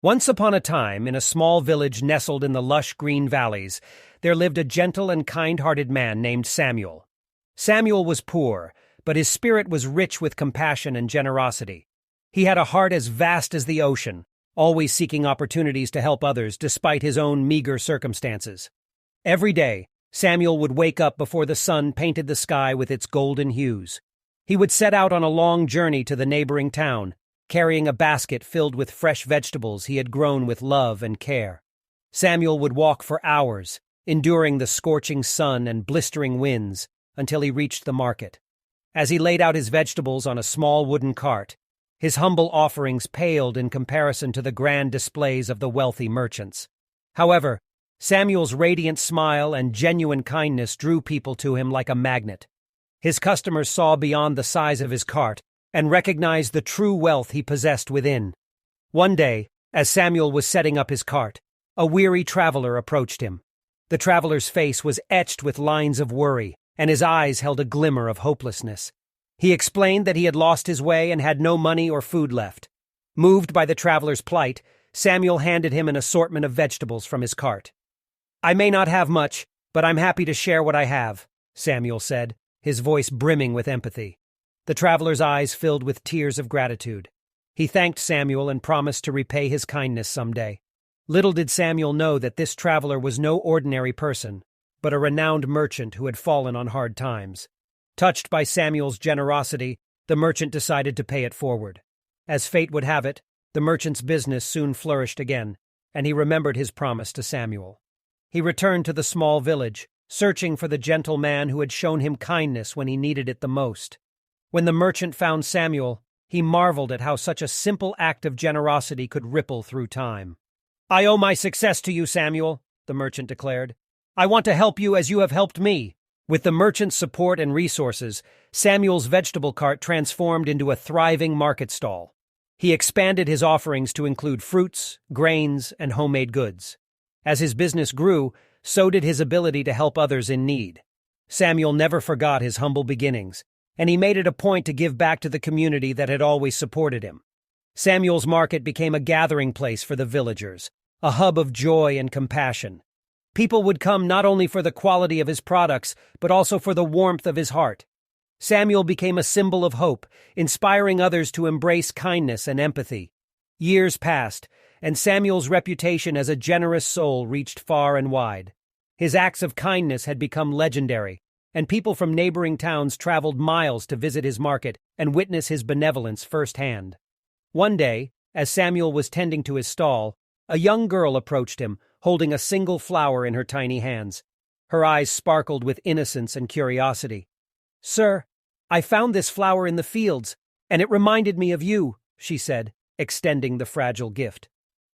Once upon a time, in a small village nestled in the lush green valleys, there lived a gentle and kind-hearted man named Samuel. Samuel was poor, but his spirit was rich with compassion and generosity. He had a heart as vast as the ocean, always seeking opportunities to help others despite his own meager circumstances. Every day, Samuel would wake up before the sun painted the sky with its golden hues. He would set out on a long journey to the neighboring town, carrying a basket filled with fresh vegetables he had grown with love and care. Samuel would walk for hours, enduring the scorching sun and blistering winds, until he reached the market. As he laid out his vegetables on a small wooden cart, his humble offerings paled in comparison to the grand displays of the wealthy merchants. However, Samuel's radiant smile and genuine kindness drew people to him like a magnet. His customers saw beyond the size of his cart and recognized the true wealth he possessed within. One day, as Samuel was setting up his cart, a weary traveler approached him. The traveler's face was etched with lines of worry, and his eyes held a glimmer of hopelessness. He explained that he had lost his way and had no money or food left. Moved by the traveler's plight, Samuel handed him an assortment of vegetables from his cart. "I may not have much, but I'm happy to share what I have," Samuel said, his voice brimming with empathy. The traveler's eyes filled with tears of gratitude. He thanked Samuel and promised to repay his kindness someday. Little did Samuel know that this traveler was no ordinary person, but a renowned merchant who had fallen on hard times. Touched by Samuel's generosity, the merchant decided to pay it forward. As fate would have it, the merchant's business soon flourished again, and he remembered his promise to Samuel. He returned to the small village, searching for the gentle man who had shown him kindness when he needed it the most. When the merchant found Samuel, he marveled at how such a simple act of generosity could ripple through time. "I owe my success to you, Samuel," the merchant declared. "I want to help you as you have helped me." With the merchant's support and resources, Samuel's vegetable cart transformed into a thriving market stall. He expanded his offerings to include fruits, grains, and homemade goods. As his business grew, so did his ability to help others in need. Samuel never forgot his humble beginnings, and he made it a point to give back to the community that had always supported him. Samuel's market became a gathering place for the villagers, a hub of joy and compassion. People would come not only for the quality of his products, but also for the warmth of his heart. Samuel became a symbol of hope, inspiring others to embrace kindness and empathy. Years passed, and Samuel's reputation as a generous soul reached far and wide. His acts of kindness had become legendary, and people from neighboring towns traveled miles to visit his market and witness his benevolence firsthand. One day, as Samuel was tending to his stall, a young girl approached him, holding a single flower in her tiny hands. Her eyes sparkled with innocence and curiosity. "Sir, I found this flower in the fields, and it reminded me of you," she said, extending the fragile gift.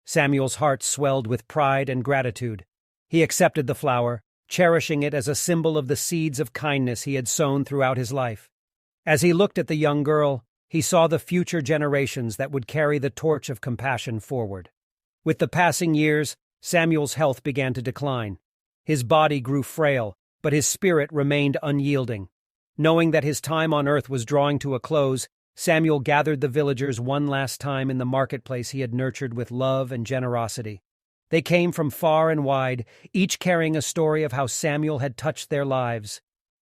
Samuel's heart swelled with pride and gratitude. He accepted the flower, cherishing it as a symbol of the seeds of kindness he had sown throughout his life. As he looked at the young girl, he saw the future generations that would carry the torch of compassion forward. With the passing years, Samuel's health began to decline. His body grew frail, but his spirit remained unyielding. Knowing that his time on earth was drawing to a close, Samuel gathered the villagers one last time in the marketplace he had nurtured with love and generosity. They came from far and wide, each carrying a story of how Samuel had touched their lives.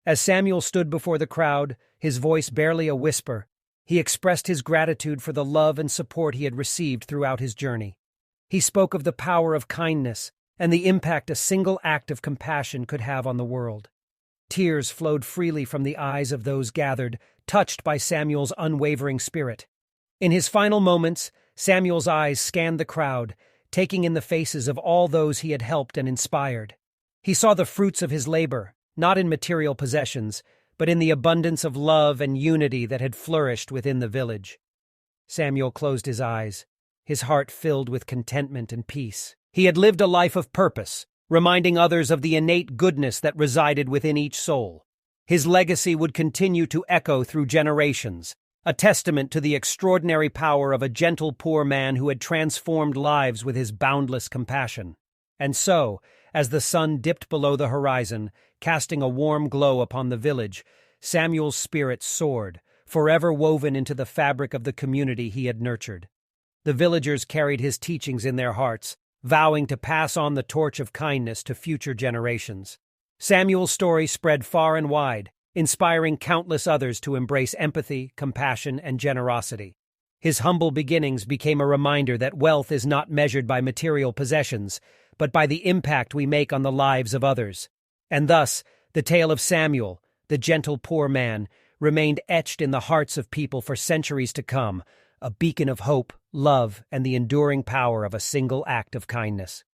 As Samuel stood before the crowd, his voice barely a whisper, he expressed his gratitude for the love and support he had received throughout his journey. He spoke of the power of kindness and the impact a single act of compassion could have on the world. Tears flowed freely from the eyes of those gathered, touched by Samuel's unwavering spirit. In his final moments, Samuel's eyes scanned the crowd, taking in the faces of all those he had helped and inspired. He saw the fruits of his labor, not in material possessions, but in the abundance of love and unity that had flourished within the village. Samuel closed his eyes, his heart filled with contentment and peace. He had lived a life of purpose, reminding others of the innate goodness that resided within each soul. His legacy would continue to echo through generations, a testament to the extraordinary power of a gentle poor man who had transformed lives with his boundless compassion. And so, as the sun dipped below the horizon, casting a warm glow upon the village, Samuel's spirit soared, forever woven into the fabric of the community he had nurtured. The villagers carried his teachings in their hearts, vowing to pass on the torch of kindness to future generations. Samuel's story spread far and wide, inspiring countless others to embrace empathy, compassion, and generosity. His humble beginnings became a reminder that wealth is not measured by material possessions, but by the impact we make on the lives of others. And thus, the tale of Samuel, the gentle poor man, remained etched in the hearts of people for centuries to come, a beacon of hope, love, and the enduring power of a single act of kindness.